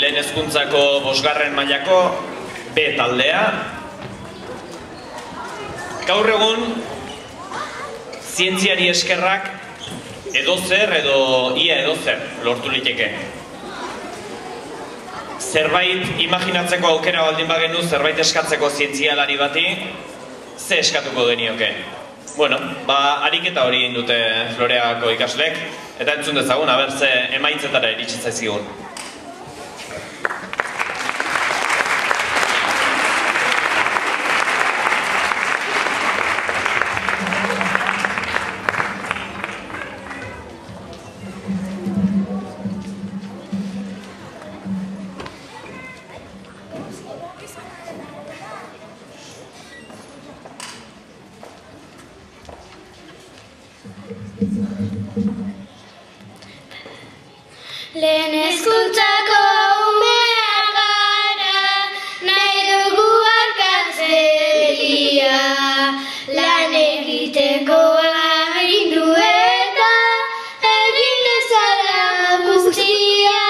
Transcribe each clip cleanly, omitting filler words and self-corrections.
lehen hezkuntzako 5. mailako B taldea. Gaur egun, zientziari eskerrak edozer edo ia edozer lortu liteke. Zerbait imaginatzeko aukera baldin bagenu, zerbait eskatzeko zientzialari bati, ze eskatuko genioke? Bueno, ariketa hori egin dute Floreako ikaslek, eta entzun dezagun, aber ze emaitzetara iritsi zaizkigun. Lehen hezkuntzako umeak gara, nahi dugu arkatzeria, lan egiteko agindu eta egin dezala guztia.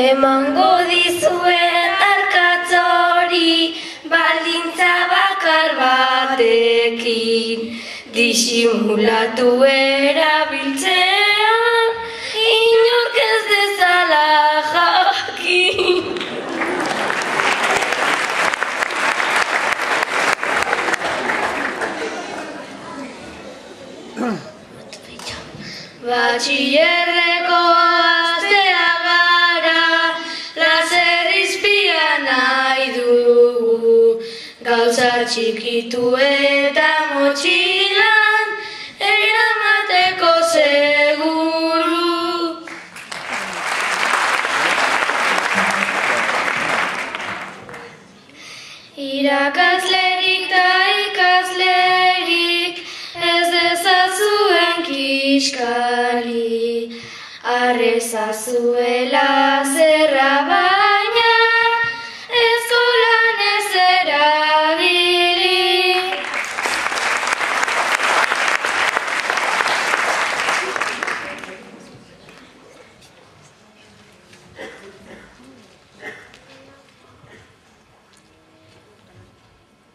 Emango dizuet arkatz hori, baldintza bakar batekin, disimulatu erabiltzean, inork ez dezala jakin. Batxillerreko astea gara, laser izpia nahi dugu, gauza txikitu eta motxilan eramateko seguru. Irakaslerik eta ikaslerik ez dezazuen kiskali, arrezazuela zerra baina eskolan ez erabili.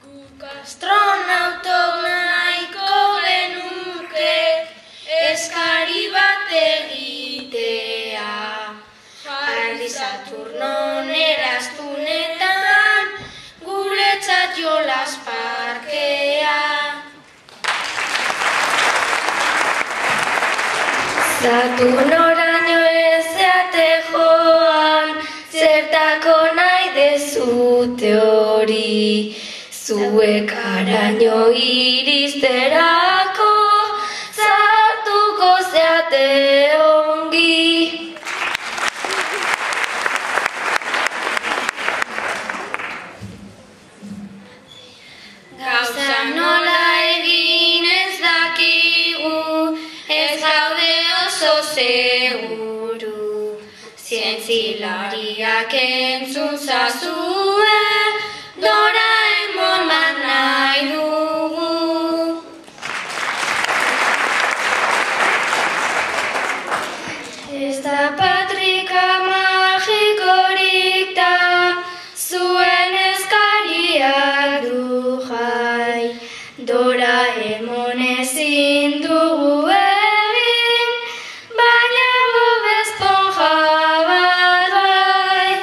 Guk astronautok nahiko genuke eskari bat egitea, jarri Saturnon eraztunetan guretzat jolas parkea. Saturnoraino ezeate joan, zertako nahi dezute hori, zuek araino iristerako zartuko zeate ongi. Gauza nola egin ez dakigu, ez gaude oso seguru, zientzilariak entzun zazue, Doraemon bat nahi dugu. Ez da patrika magikorik da, zuen eskariak du jai, Doraemon ezin dugu egin, baina Bob Esponja bat bai.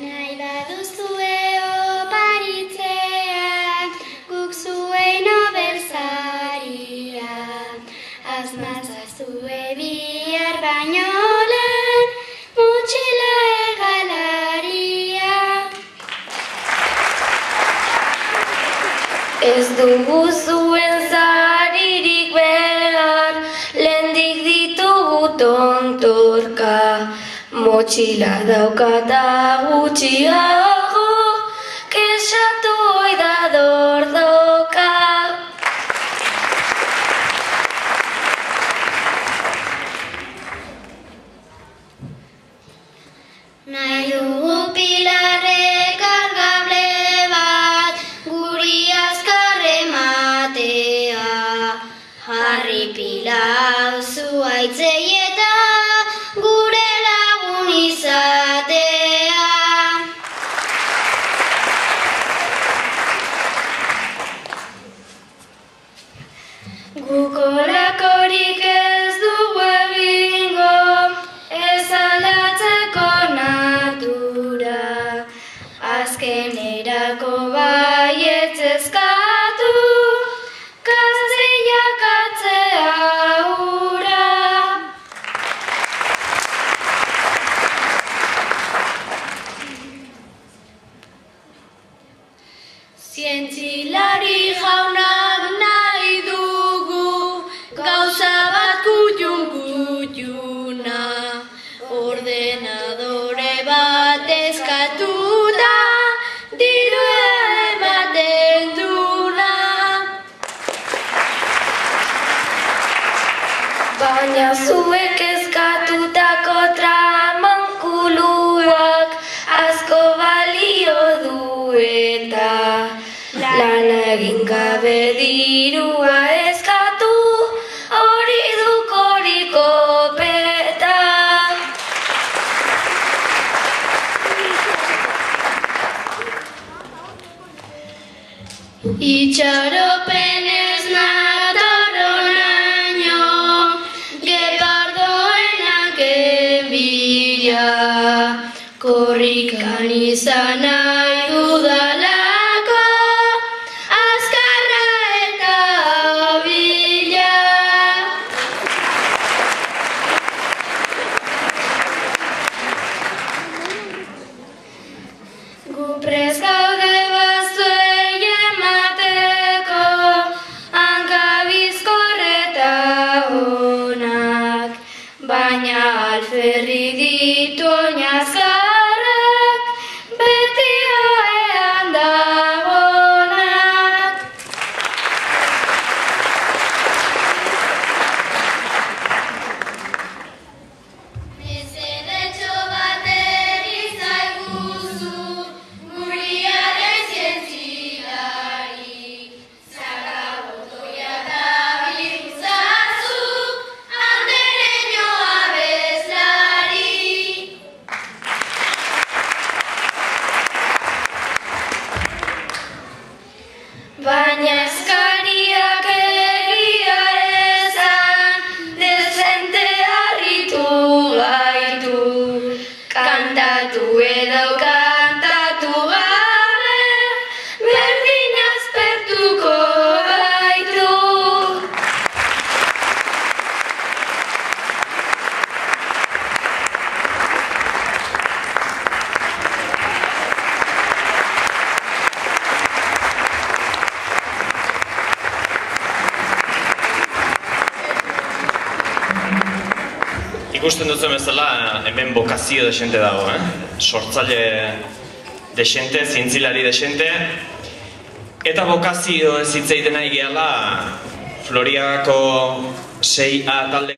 Nahi baduzue oparitzea, guk zuen obersaria, asmatzazue bihar baino lehen, motxila egalaria. Ez dugu zuen zaririk behar, lehendik ditugu tontorka, motxila daukata gutxiago, kexatu oida dordoka. Nahi dugu zuek eskatutako tramankuluak asko balio du eta lana egin gabe dirua eskatu hori du korikopeta. Itxaropenez nator honaino, gepardoenak bila, korrikan izan nahi dudalako, azkarra eta bila. Gu prest gaude bazuei emateko, hanka bizkorreta onak, baina alferri ditu oinazkarrak, beti oean dagonak. Mesedetxo bat erizaiguzu, Muriaren zientzilari, zara botoia da bilguzazu, andereño abeslari. Baina eskariak egia esan, dezente harritu gaitu, kantatu edo kantatu gabe, berdin aspertuko gaitu. Ikusten dutzen bezala, hemen bokazio desente dago, sortzaile desente, zientzilari desente, eta bokazio ez hitz egiten nahi gehala Floriako 6A talde